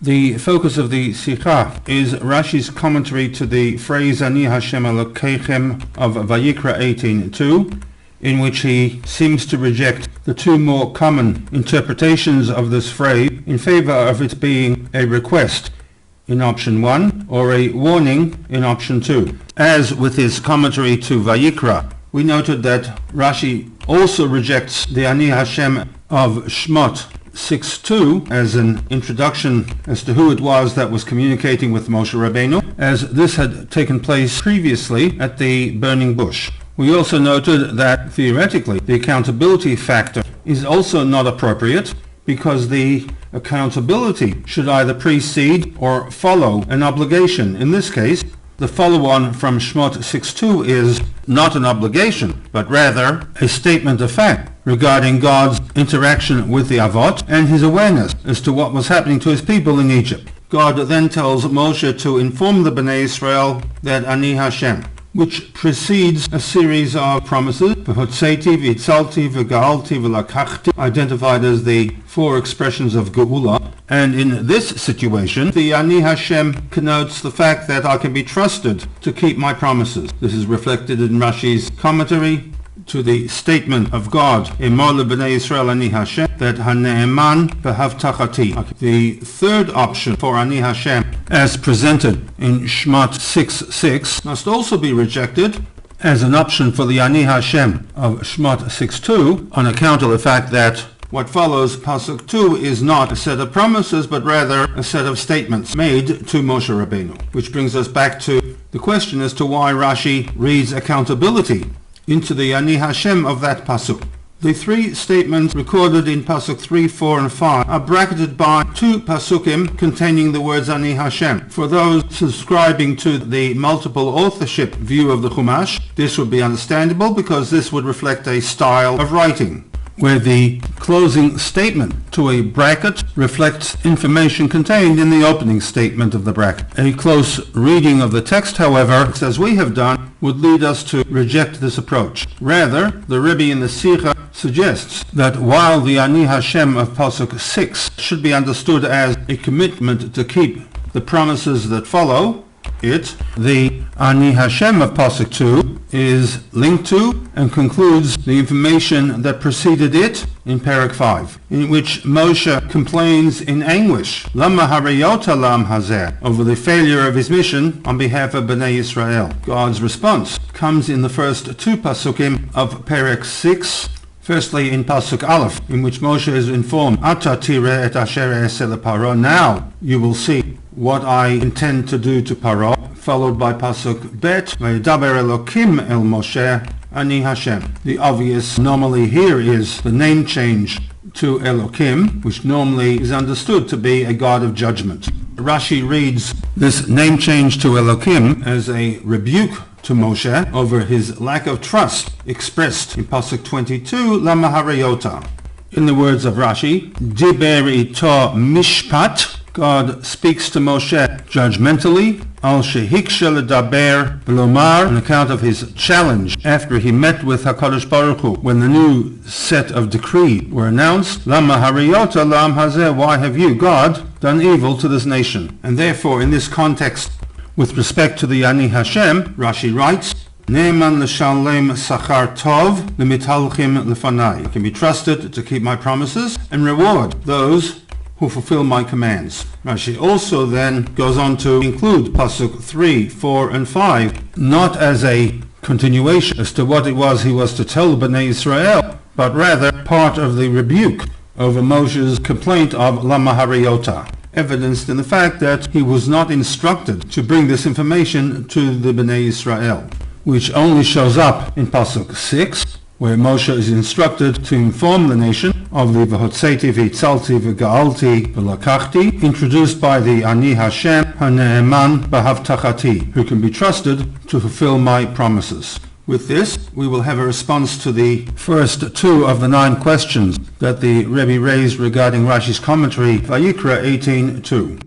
The focus of the Sikha is Rashi's commentary to the phrase Ani Hashem Elokechem of Vayikra 18:2, in which he seems to reject the two more common interpretations of this phrase in favor of it being a request in option 1 or a warning in option 2. As with his commentary to Vayikra, we noted that Rashi also rejects the Ani Hashem of Shmot 6:2 as an introduction as to who it was that was communicating with Moshe Rabbeinu, as this had taken place previously at the burning bush. We also noted that theoretically the accountability factor is also not appropriate, because the accountability should either precede or follow an obligation. In this case, the follow-on from Shmot 6:2 is not an obligation, but rather a statement of fact regarding God's interaction with the Avot and his awareness as to what was happening to his people in Egypt. God then tells Moshe to inform the Bnei Israel that Ani Hashem, which precedes a series of promises, v'hotzeti, v'itzalti, v'ga'alti, v'lakachti, identified as the four expressions of Geula. And in this situation, the Ani Hashem connotes the fact that I can be trusted to keep my promises. This is reflected in Rashi's commentary to the statement of God, Emor leBnei Yisrael Ani Hashem, that Hane'eman v'havtachati. The third option for Ani Hashem, as presented in Shmot 6:6, must also be rejected as an option for the Ani Hashem of Shmot 6:2, on account of the fact that what follows Pasuk 2 is not a set of promises, but rather a set of statements made to Moshe Rabbeinu. Which brings us back to the question as to why Rashi reads accountability into the Ani Hashem of that Pasuk. The three statements recorded in Pasuk 3, 4, and 5 are bracketed by two Pasukim containing the words Ani Hashem. For those subscribing to the multiple authorship view of the Chumash, this would be understandable, because this would reflect a style of writing where the closing statement to a bracket reflects information contained in the opening statement of the bracket. A close reading of the text, however, as we have done, would lead us to reject this approach. Rather, the Rebbe in the Sikha suggests that while the Ani Hashem of Pasuk 6 should be understood as a commitment to keep the promises that follow it, the Ani Hashem of Pasuk 2 is linked to and concludes the information that preceded it in Parak 5, in which Moshe complains in anguish, Lama harayota lam hazeh, over the failure of his mission on behalf of Bnei Israel. God's response comes in the first two Pasukim of Parak 6, firstly in Pasuk Aleph, in which Moshe is informed, Ata tireh et asher e'aseh leParo, now you will see what I intend to do to Paro, followed by Pasuk Bet, Vayedaber Elokim el Moshe Ani Hashem. The obvious anomaly here is the name change to Elokim, which normally is understood to be a god of judgment. Rashi reads this name change to Elokim as a rebuke to Moshe over his lack of trust expressed in Pasuk 22, Lama harayota. In the words of Rashi, Diber ito mishpat, God speaks to Moshe judgmentally, al shehiksha ledaber v'lomar, on account of his challenge after he met with HaKadosh Baruch Hu when the new set of decree were announced. Lama harayota lam hazeh, why have you, God, done evil to this nation? And therefore, in this context, with respect to the Ani Hashem, Rashi writes, Ne'eman l'shalem sachar tov l'mithalchim lefanai. I can be trusted to keep my promises and reward those who fulfill my commands. Rashi also then goes on to include Pasuk 3, 4, and 5, not as a continuation as to what it was he was to tell Bnei Israel, but rather part of the rebuke over Moshe's complaint of Lama harayota, evidenced in the fact that he was not instructed to bring this information to the Bnei Israel, which only shows up in Pasuk 6, where Moshe is instructed to inform the nation of the v'hotzeti, v'itzalti, v'ga'alti, v'lakachti, introduced by the Ani Hashem, Hane'eman b'havtachati, who can be trusted to fulfill my promises. With this, we will have a response to the first two of the 9 questions that the Rebbe raised regarding Rashi's commentary, Vayikra 18:2.